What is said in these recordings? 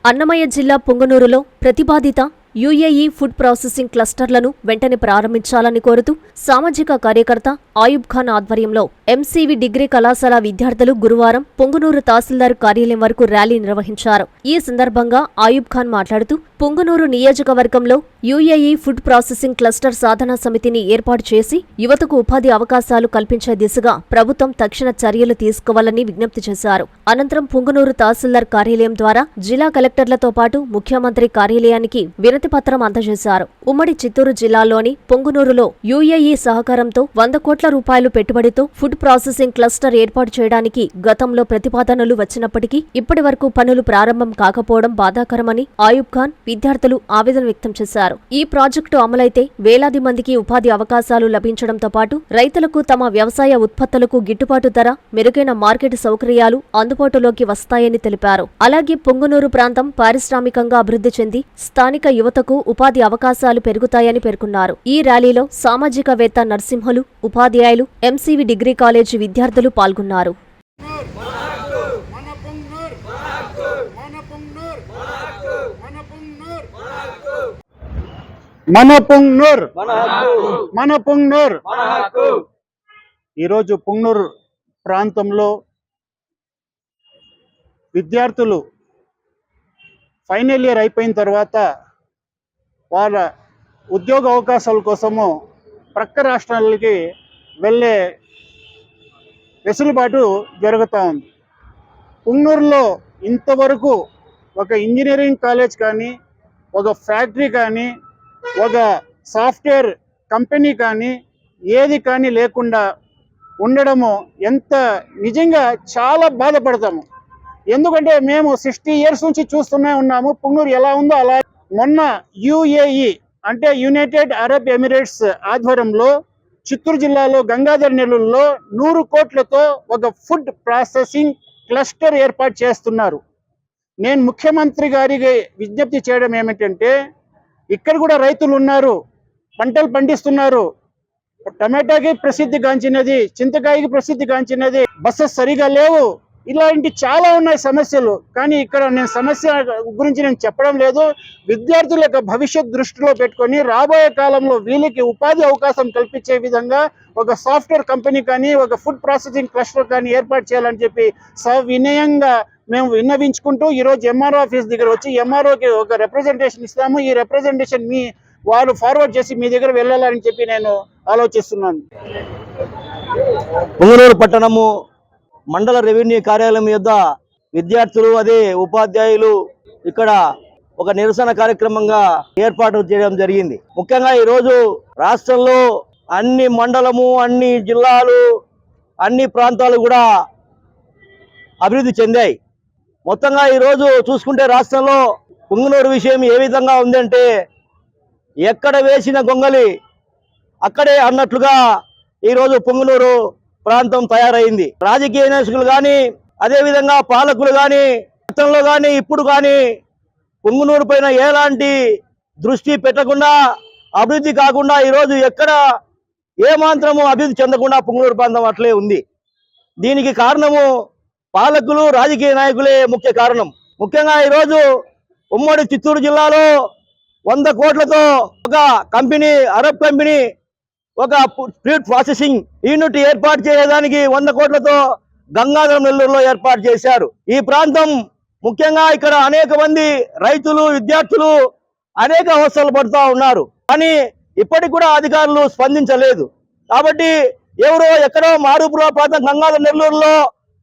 అన్నమయ్య జిల్లా పుంగనూరులో ప్రతిపాదిత UAE food processing క్లస్టర్లను వెంటనే ప్రారంభించాలని కోరుతూ సామాజిక కార్యకర్త ఆయుబ్ ఖాన్ ఆధ్వర్యంలో ఎంసీవీ డిగ్రీ కళాశాల విద్యార్థులు గురువారం పుంగనూరు తహసీల్దార్ కార్యాలయం వరకు ర్యాలీ నిర్వహించారు. ఈ సందర్భంగా ఆయుబ్ ఖాన్ మాట్లాడుతూ పుంగనూరు నియోజకవర్గంలో యుఏఈ ఫుడ్ ప్రాసెసింగ్ క్లస్టర్ సాధనా సమితిని ఏర్పాటు చేసి యువతకు ఉపాధి అవకాశాలు కల్పించే దిశగా ప్రభుత్వం తక్షణ చర్యలు తీసుకోవాలని విజ్ఞప్తి చేశారు. అనంతరం పుంగనూరు తహసీల్దార్ కార్యాలయం ద్వారా జిల్లా కలెక్టర్లతో పాటు ముఖ్యమంత్రి కార్యాలయానికి వినతిపత్రం అందజేశారు. ఉమ్మడి చిత్తూరు జిల్లాలోని పుంగనూరులో యుఏఈ సహకారంతో 100 కోట్ల రూపాయలు పెట్టుబడితో ఫుడ్ ప్రాసెసింగ్ క్లస్టర్ ఏర్పాటు చేయడానికి గతంలో ప్రతిపాదనలు వచ్చినప్పటికీ ఇప్పటి వరకు పనులు ప్రారంభం కాకపోవడం బాధాకరమని ఆయుబ్ ఖాన్, విద్యార్థులు ఆవేదన వ్యక్తం చేశారు. ఈ ప్రాజెక్టు అమలైతే వేలాది మందికి ఉపాధి అవకాశాలు లభించడంతో పాటు రైతులకు తమ వ్యవసాయ ఉత్పత్తులకు గిట్టుబాటు ధర, మెరుగైన మార్కెట్ సౌకర్యాలు అందుబాటులోకి వస్తాయని తెలిపారు. అలాగే పుంగనూరు ప్రాంతం పారిశ్రామికంగా అభివృద్ధి చెంది స్థానిక యువతకు ఉపాధి అవకాశాలు పెరుగుతాయని పేర్కొన్నారు. ఈ ర్యాలీలో సామాజికవేత్త నరసింహులు, ఉపాధ్యాయులు, ఎంసీవీ డిగ్రీ కాలేజీ విద్యార్థులు పాల్గొన్నారు. ఈరోజు పుంగనూరు ప్రాంతంలో విద్యార్థులు ఫైనల్ ఇయర్ అయిపోయిన తర్వాత వాళ్ళ ఉద్యోగ అవకాశాల కోసము ప్రక్క రాష్ట్రాలకి వెళ్ళే వెసులుబాటు జరుగుతూ ఉంది. పుంగనూరులో ఇంతవరకు ఒక ఇంజనీరింగ్ కాలేజ్ కానీ, ఒక ఫ్యాక్టరీ కానీ, ఒక సాఫ్ట్వేర్ కంపెనీ కానీ ఏది కానీ లేకుండా ఉండడము ఎంత నిజంగా చాలా బాధపడతాము. ఎందుకంటే మేము 60 years నుంచి చూస్తూనే ఉన్నాము పుంగనూరు ఎలా ఉందో అలా. మొన్న యుఏఈ అంటే యునైటెడ్ అరబ్ ఎమిరేట్స్ ఆధ్వర్యంలో చిత్తూరు జిల్లాలో గంగాధర్ నెల్లూరులో 100 కోట్లతో ఒక ఫుడ్ ప్రాసెసింగ్ క్లస్టర్ ఏర్పాటు చేస్తున్నారు. నేను ముఖ్యమంత్రి గారికి విజ్ఞప్తి చేయడం ఏమిటంటే, ఇక్కడ కూడా రైతులు ఉన్నారు, పంటలు పండిస్తున్నారు. టమాటాకి ప్రసిద్ధి గాంచినది, చింతకాయకి ప్రసిద్ధి గాంచినది, బస్సెస్ సరిగా లేవు, ఇలాంటి చాలా ఉన్నాయి సమస్యలు. కానీ ఇక్కడ నేను సమస్య గురించి నేను చెప్పడం లేదు. విద్యార్థుల యొక్క భవిష్యత్ దృష్టిలో పెట్టుకొని రాబోయే కాలంలో వీళ్ళకి ఉపాధి అవకాశం కల్పించే విధంగా ఒక సాఫ్ట్వేర్ కంపెనీ కానీ, ఒక ఫుడ్ ప్రాసెసింగ్ క్లస్టర్ కానీ ఏర్పాటు చేయాలని చెప్పి సవినయంగా మేము విన్నవించుకుంటూ ఈరోజు ఎంఆర్ఓ ఆఫీస్ దగ్గర వచ్చి ఎంఆర్ఓకి ఒక రిప్రజెంటేషన్ ఇస్తాము. ఈ రిప్రజెంటేషన్ వాళ్ళు ఫార్వర్డ్ చేసి మీ దగ్గర వెళ్ళాలని చెప్పి నేను ఆలోచిస్తున్నాను. పుంగనూరు పట్టణము మండల రెవెన్యూ కార్యాలయం యొద్ద విద్యార్థులు, అదే ఉపాధ్యాయులు ఇక్కడ ఒక నిరసన కార్యక్రమంగా ఏర్పాటు చేయడం జరిగింది. ముఖ్యంగా ఈరోజు రాష్ట్రంలో అన్ని మండలము, అన్ని జిల్లాలు, అన్ని ప్రాంతాలు కూడా అభివృద్ధి చెందాయి. మొత్తంగా ఈరోజు చూసుకుంటే రాష్ట్రంలో పుంగనూరు విషయం ఏ విధంగా ఉందంటే, ఎక్కడ వేసిన గొంగలి అక్కడే అన్నట్లుగా ఈరోజు పుంగనూరు ప్రాంతం తయారైంది. రాజకీయ నాయకులు కానీ, అదేవిధంగా పాలకులు కానీ, గతంలో కానీ ఇప్పుడు కానీ పుంగనూరు పైన ఎలాంటి దృష్టి పెట్టకుండా, అభివృద్ధి కాకుండా ఈరోజు ఎక్కడ ఏమాత్రము అభివృద్ధి చెందకుండా పుంగనూరు ప్రాంతం అట్లే ఉంది. దీనికి కారణము పాలకులు, రాజకీయ నాయకులే ముఖ్య కారణం. ముఖ్యంగా ఈరోజు ఉమ్మడి చిత్తూరు జిల్లాలో 100 కోట్లతో ఒక కంపెనీ, అరబ్ కంపెనీ ఒక ఫుడ్ ప్రాసెసింగ్ యూనిట్ ఏర్పాటు చేయడానికి 100 కోట్లతో గంగాధర నెల్లూరులో ఏర్పాటు చేశారు. ఈ ప్రాంతం ముఖ్యంగా ఇక్కడ అనేక మంది రైతులు, విద్యార్థులు అనేక అవస్థలు పడుతూ ఉన్నారు. కానీ ఇప్పటికి కూడా అధికారులు స్పందించలేదు. కాబట్టి ఎవరో ఎక్కడో మారుపుర ప్రాంతం గంగాధర నెల్లూరులో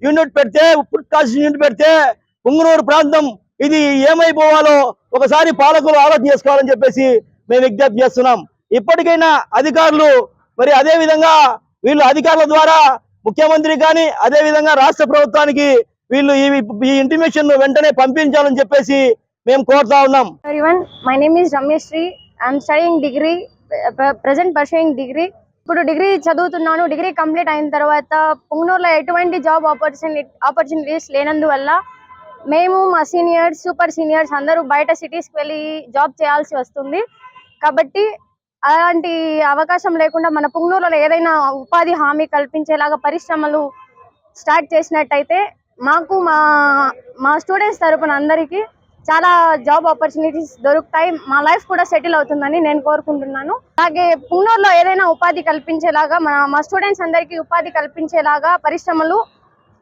యూనిట్ పెడితే, ఫుడ్ ప్రాసెసింగ్ యూనిట్ పెడితే పుంగనూరు ప్రాంతం ఇది ఏమైపోవాలో ఒకసారి పాలకులు ఆలోచన చేసుకోవాలని చెప్పేసి మేము విజ్ఞప్తి చేస్తున్నాం. ఇప్పటికైనా అధికారులు మరి అదే విధంగా వీళ్ళు అధికారుల ద్వారా ముఖ్యమంత్రి కానీ, అదే విధంగా రాష్ట్ర ప్రభుత్వానికి వీళ్ళు ఈ ఇంటిమేషన్ వెంటనే పంపించాలని చెప్పేసి మేము కోరుతా ఉన్నాం. My name is Ramyasri. I'm studying degree, present pursuing degree. ఇప్పుడు డిగ్రీ చదువుతున్నాను. డిగ్రీ కంప్లీట్ అయిన తర్వాత పుంగనూరులో ఎటువంటి జాబ్ ఆపర్చునిటీస్ లేనందువల్ల మేము, మా సీనియర్స్, సూపర్ సీనియర్స్ అందరూ బయట సిటీస్కి వెళ్ళి జాబ్ చేయాల్సి వస్తుంది. కాబట్టి అలాంటి అవకాశం లేకుండా మన పుంగనూరులో ఏదైనా ఉపాధి హామీ కల్పించేలాగా పరిశ్రమలు స్టార్ట్ చేసినట్టయితే మాకు, మా స్టూడెంట్స్ తరపున అందరికీ చాలా జాబ్ ఆపర్చునిటీస్ దొరుకుతాయి, మా లైఫ్ కూడా సెటిల్ అవుతుందని నేను కోరుకుంటున్నాను. అలాగే పుంగనూరులో ఏదైనా ఉపాధి కల్పించేలాగా మా స్టూడెంట్స్ అందరికీ ఉపాధి కల్పించేలాగా పరిశ్రమలు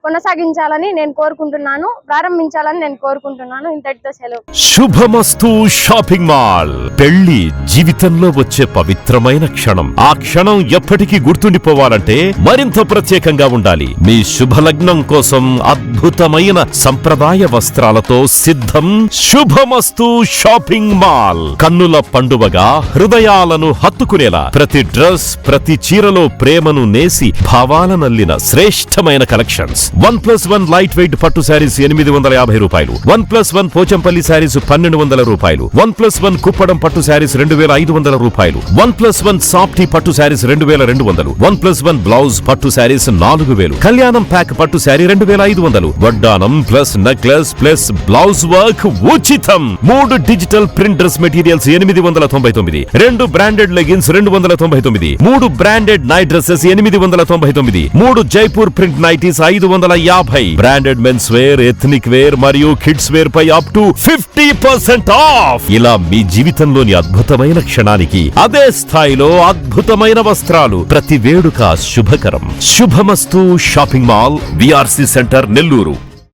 కొనసాగించాలని నేను కోరుకుంటున్నాను, ప్రారంభించాలని నేను కోరుకుంటున్నాను. ఇంతటితో సెలవు. శుభమస్తు షాపింగ్ మాల్. పెళ్లి జీవితంలో వచ్చే పవిత్రమైన క్షణం. ఆ క్షణం ఎప్పటికీ గుర్తుండిపోవాలంటే మరింత ప్రత్యేకంగా ఉండాలి. మీ శుభలగ్నం కోసం అద్భుతమైన సంప్రదాయ వస్త్రాలతో సిద్ధం శుభమస్తు షాపింగ్ మాల్. కన్నుల పండువగా హృదయాలను హత్తుకునేలా ప్రతి డ్రెస్, ప్రతి చీరలో ప్రేమను నేసి భావాలనల్లిన శ్రేష్టమైన కలెక్షన్స్. 1+1 లైట్ వెయిట్ పట్టు శారీస్ 850 రూపాయలు, 1+1 పోచంపల్లి శారీస్ 1200 రూపాయలు, 1+1 కుప్పడం పట్టు శారీస్ 2500 రూపాయలు, 1+1 సాఫ్టీ పట్టు శారీస్ 2200, 1+1 బ్లౌజ్ పట్టు శారీస్ 4000, కళ్యాణం ప్యాక్ పట్టు శారీ 2500, వడ్డానం plus necklace plus blouse work ఉచితం. 3 digital print dress materials 899, 2 branded leggings 299, 3 branded night dresses 899, 3 Jaipur print nighties 550, branded men's wear, ethnic wear మరియు కిడ్స్ వేర్ పై అప్ టు 50% ఆఫ్. ఇలా మీ జీవితంలోని అద్భుతమైన క్షణానికి అదే స్థాయిలో అద్భుతమైన వస్త్రాలు. ప్రతి వేడుక శుభకరం. శుభమస్తు shopping mall, VRC centre, Nellore.